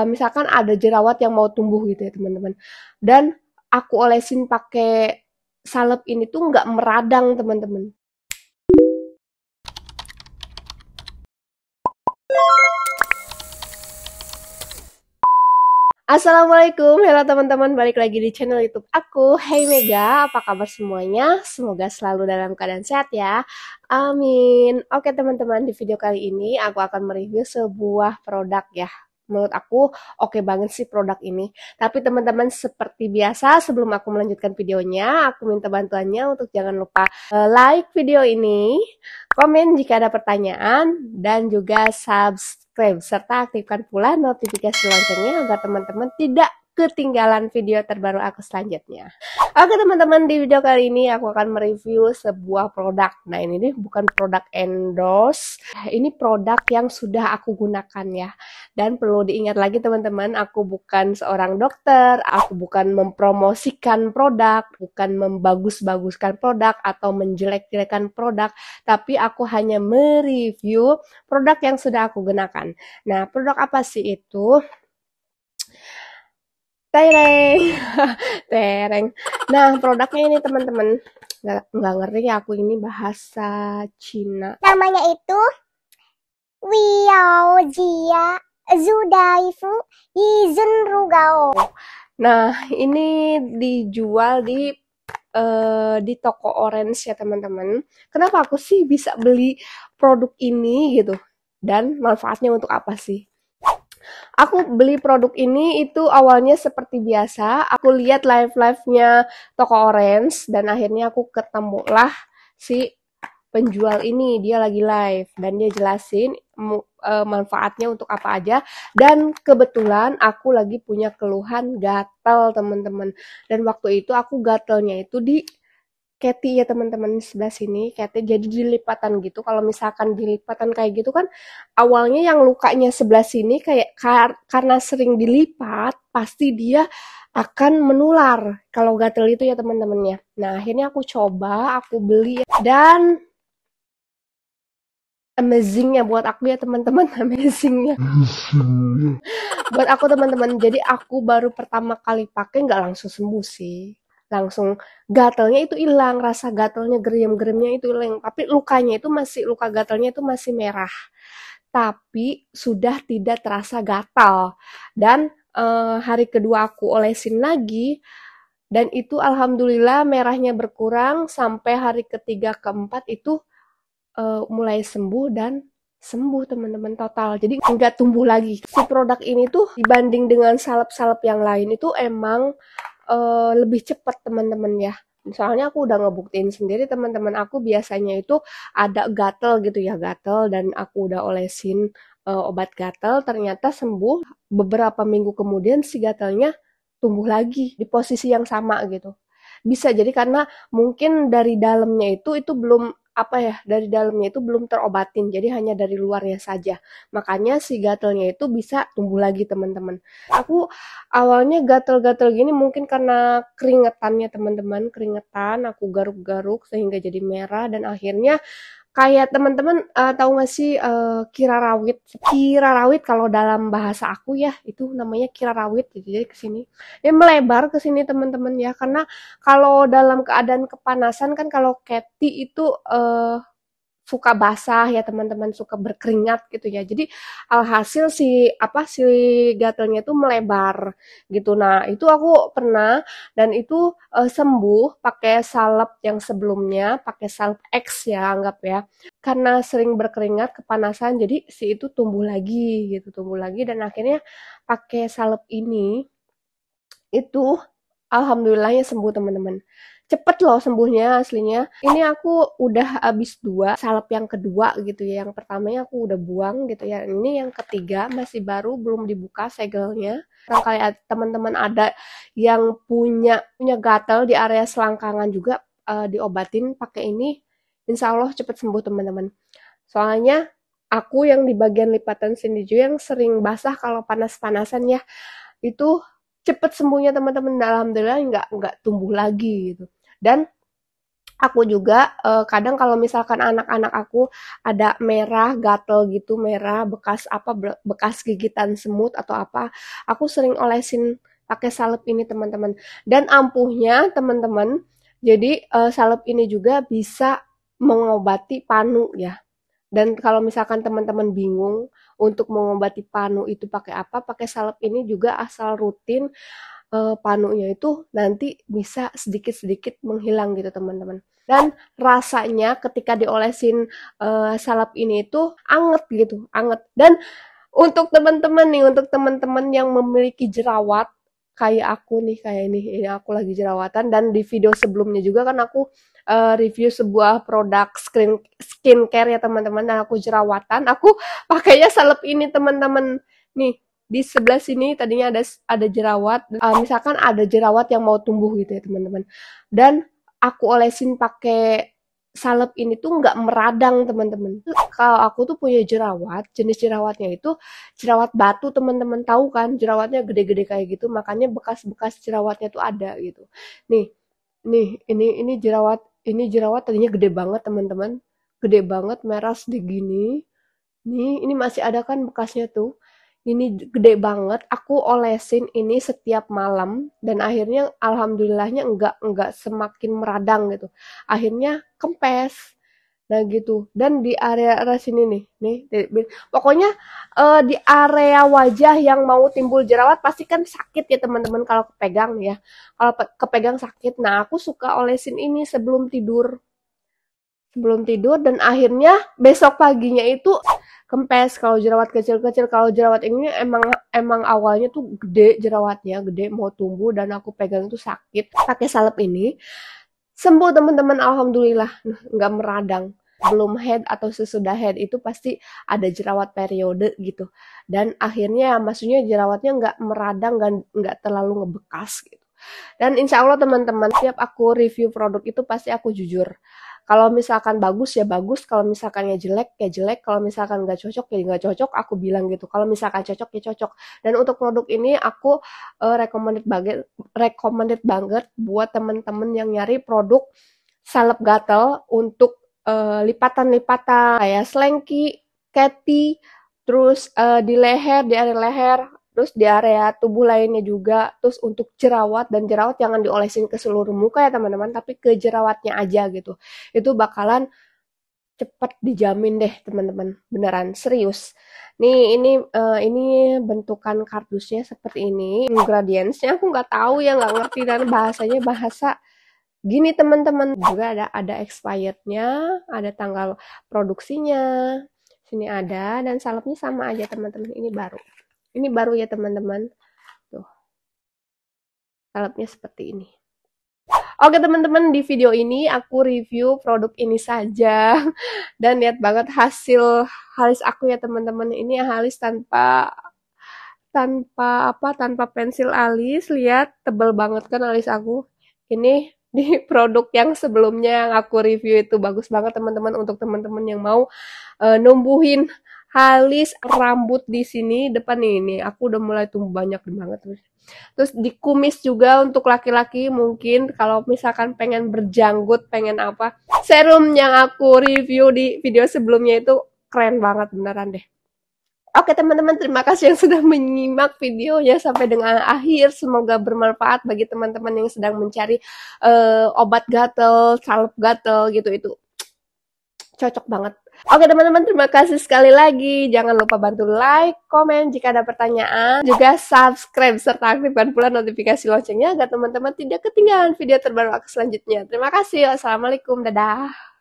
misalkan ada jerawat yang mau tumbuh gitu ya teman-teman. Dan aku olesin pakai salep ini tuh nggak meradang teman-teman. Assalamualaikum, halo teman-teman, balik lagi di channel YouTube aku. Hey Mega, apa kabar semuanya? Semoga selalu dalam keadaan sehat ya. Amin. Oke teman-teman, di video kali ini aku akan mereview sebuah produk ya. Menurut aku oke banget sih produk ini. Tapi teman-teman seperti biasa sebelum aku melanjutkan videonya, aku minta bantuannya untuk jangan lupa like video ini, komen jika ada pertanyaan, dan juga subscribe serta aktifkan pula notifikasi loncengnya agar teman-teman tidak ketinggalan video terbaru aku selanjutnya. Oke teman-teman, di video kali ini aku akan mereview sebuah produk. Nah ini nih bukan produk endorse, ini produk yang sudah aku gunakan ya. Dan perlu diingat lagi teman-teman, aku bukan seorang dokter, aku bukan mempromosikan produk, bukan membagus-baguskan produk atau menjelek-jelekan produk, tapi aku hanya mereview produk yang sudah aku gunakan. Nah, produk apa sih itu? Tereng. Tereng. Nah, produknya ini teman-teman. Nggak ngerti ya aku ini bahasa Cina. Namanya itu Wiao Jia Zudaifu Yizun Rugao. Nah, ini dijual di toko Orange ya teman-teman. Kenapa aku sih bisa beli produk ini gitu? Dan manfaatnya untuk apa sih? Aku beli produk ini itu awalnya seperti biasa. Aku lihat live-nya toko Orange dan akhirnya aku ketemulah si penjual ini, dia lagi live dan dia jelasin manfaatnya untuk apa aja. Dan kebetulan aku lagi punya keluhan gatal teman-teman, dan waktu itu aku gatalnya itu di Keti ya teman-teman, sebelah sini Keti, jadi dilipatan gitu. Kalau misalkan dilipatan kayak gitu kan awalnya yang lukanya sebelah sini kayak karena sering dilipat pasti dia akan menular kalau gatel itu ya teman-teman ya. Nah akhirnya aku coba, aku beli dan amazingnya buat aku ya teman-teman, amazingnya buat aku teman-teman. Jadi aku baru pertama kali pakai nggak langsung sembuh sih, langsung gatelnya itu hilang, rasa gatelnya, geriem-geriemnya itu hilang, tapi lukanya itu masih, luka gatelnya itu masih merah, tapi sudah tidak terasa gatal. Dan hari kedua aku olesin lagi dan itu alhamdulillah merahnya berkurang sampai hari ketiga keempat itu mulai sembuh dan sembuh teman-teman total. Jadi nggak tumbuh lagi. Si produk ini tuh dibanding dengan salep-salep yang lain itu emang lebih cepat teman-teman ya. Soalnya aku udah ngebuktiin sendiri teman-teman, aku biasanya itu ada gatel gitu ya, gatel, dan aku udah olesin obat gatel, ternyata sembuh. Beberapa minggu kemudian si gatelnya tumbuh lagi di posisi yang sama gitu. Bisa jadi karena mungkin dari dalamnya itu belum, apa ya, dari dalamnya itu belum terobatin, jadi hanya dari luarnya saja. Makanya si gatelnya itu bisa tumbuh lagi teman-teman. Aku awalnya gatel-gatel gini mungkin karena keringetannya teman-teman, keringetan, aku garuk-garuk sehingga jadi merah dan akhirnya kayak teman-teman tahu nggak sih kira rawit? Kira rawit kalau dalam bahasa aku ya itu namanya kira rawit. Jadi ke sini, ya melebar ke sini teman-teman ya. Karena kalau dalam keadaan kepanasan kan kalau Keti itu suka basah ya teman-teman, suka berkeringat gitu ya. Jadi alhasil si gatelnya itu melebar gitu. Nah, itu aku pernah dan itu sembuh pakai salep yang sebelumnya, pakai salep X ya anggap ya. Karena sering berkeringat, kepanasan, jadi si itu tumbuh lagi gitu, tumbuh lagi dan akhirnya pakai salep ini itu alhamdulillahnya sembuh teman-teman. Cepet loh sembuhnya aslinya. Ini aku udah habis 2 salep yang kedua gitu ya. Yang pertamanya aku udah buang gitu ya. Ini yang ketiga masih baru, belum dibuka segelnya. Barangkali teman-teman ada yang punya gatal di area selangkangan juga, diobatin pakai ini, insya Allah cepet sembuh teman-teman. Soalnya aku yang di bagian lipatan sini juga yang sering basah kalau panas-panasan ya, itu cepet sembuhnya teman-teman. Alhamdulillah nggak tumbuh lagi gitu. Dan Aku juga kadang kalau misalkan anak-anak aku ada merah, gatel gitu, merah bekas apa bekas gigitan semut atau apa, aku sering olesin pakai salep ini teman-teman. Dan ampuhnya teman-teman, jadi salep ini juga bisa mengobati panu ya. Dan kalau misalkan teman-teman bingung untuk mengobati panu itu pakai apa, pakai salep ini juga asal rutin panunya itu nanti bisa sedikit-sedikit menghilang gitu teman-teman. Dan rasanya ketika diolesin salep ini itu anget gitu, anget. Dan untuk teman-teman nih, untuk teman-teman yang memiliki jerawat kayak aku nih, kayak ini aku lagi jerawatan dan di video sebelumnya juga kan aku review sebuah produk skincare ya teman-teman dan aku jerawatan, aku pakainya salep ini teman-teman. Nih, di sebelah sini tadinya ada jerawat, misalkan ada jerawat yang mau tumbuh gitu ya teman-teman. Dan aku olesin pakai salep ini tuh nggak meradang teman-teman. Kalau aku tuh punya jerawat, jenis jerawatnya itu jerawat batu teman-teman tahu kan, jerawatnya gede-gede kayak gitu, makanya bekas-bekas jerawatnya tuh ada gitu. Nih, ini jerawat tadinya gede banget teman-teman, gede banget merah segini. Nih, ini masih ada kan bekasnya tuh. Ini gede banget. Aku olesin ini setiap malam dan akhirnya alhamdulillahnya enggak semakin meradang gitu. Akhirnya kempes. Nah gitu. Dan di area sini pokoknya di area wajah yang mau timbul jerawat pasti kan sakit ya teman-teman kalau kepegang ya. Kalau kepegang sakit. Nah, aku suka olesin ini sebelum tidur dan akhirnya besok paginya itu kempes. Kalau jerawat kecil-kecil, kalau jerawat ini emang awalnya tuh gede jerawatnya, gede mau tumbuh dan aku pegang itu sakit. Pakai salep ini sembuh teman-teman, alhamdulillah, nggak meradang. Belum head atau sesudah head itu pasti ada jerawat periode gitu. Dan akhirnya maksudnya jerawatnya nggak meradang, nggak terlalu ngebekas gitu. Dan insya Allah teman-teman, setiap aku review produk itu pasti aku jujur. Kalau misalkan bagus ya bagus, kalau misalkan jelek ya jelek, kalau misalkan nggak cocok ya nggak cocok, aku bilang gitu. Kalau misalkan cocok ya cocok. Dan untuk produk ini aku recommended banget buat teman-teman yang nyari produk salep gatel untuk lipatan-lipatan kayak Slanky, Cathy, terus di leher, di area leher, terus di area tubuh lainnya juga. Terus untuk jerawat, dan jerawat jangan diolesin ke seluruh muka ya teman-teman, tapi ke jerawatnya aja gitu. Itu bakalan cepet dijamin deh teman-teman, beneran serius. Nih ini bentukan kardusnya seperti ini, ingredientsnya aku nggak tahu ya, nggak ngerti dan bahasanya bahasa gini teman-teman. Juga ada expirednya, ada tanggal produksinya, sini ada, dan salepnya sama aja teman-teman. Ini baru ya teman-teman, tuh salepnya seperti ini. Oke teman-teman, di video ini aku review produk ini saja dan lihat banget hasil alis aku ya teman-teman. Ini alis tanpa pensil alis. Lihat tebel banget kan alis aku. Ini di produk yang sebelumnya yang aku review itu bagus banget teman-teman, untuk teman-teman yang mau numbuhin alis rambut di sini depan ini. Aku udah mulai tumbuh banyak banget. Terus dikumis juga untuk laki-laki, mungkin kalau misalkan pengen berjanggut, pengen apa. Serum yang aku review di video sebelumnya itu keren banget beneran deh. Oke teman-teman, terima kasih yang sudah menyimak videonya sampai dengan akhir. Semoga bermanfaat bagi teman-teman yang sedang mencari obat gatel, salep gatel gitu. Itu cocok banget. Oke teman-teman, terima kasih sekali lagi. Jangan lupa bantu like, komen jika ada pertanyaan, juga subscribe serta aktifkan pula notifikasi loncengnya agar teman-teman tidak ketinggalan video terbaru aku selanjutnya. Terima kasih. Wassalamualaikum. Dadah.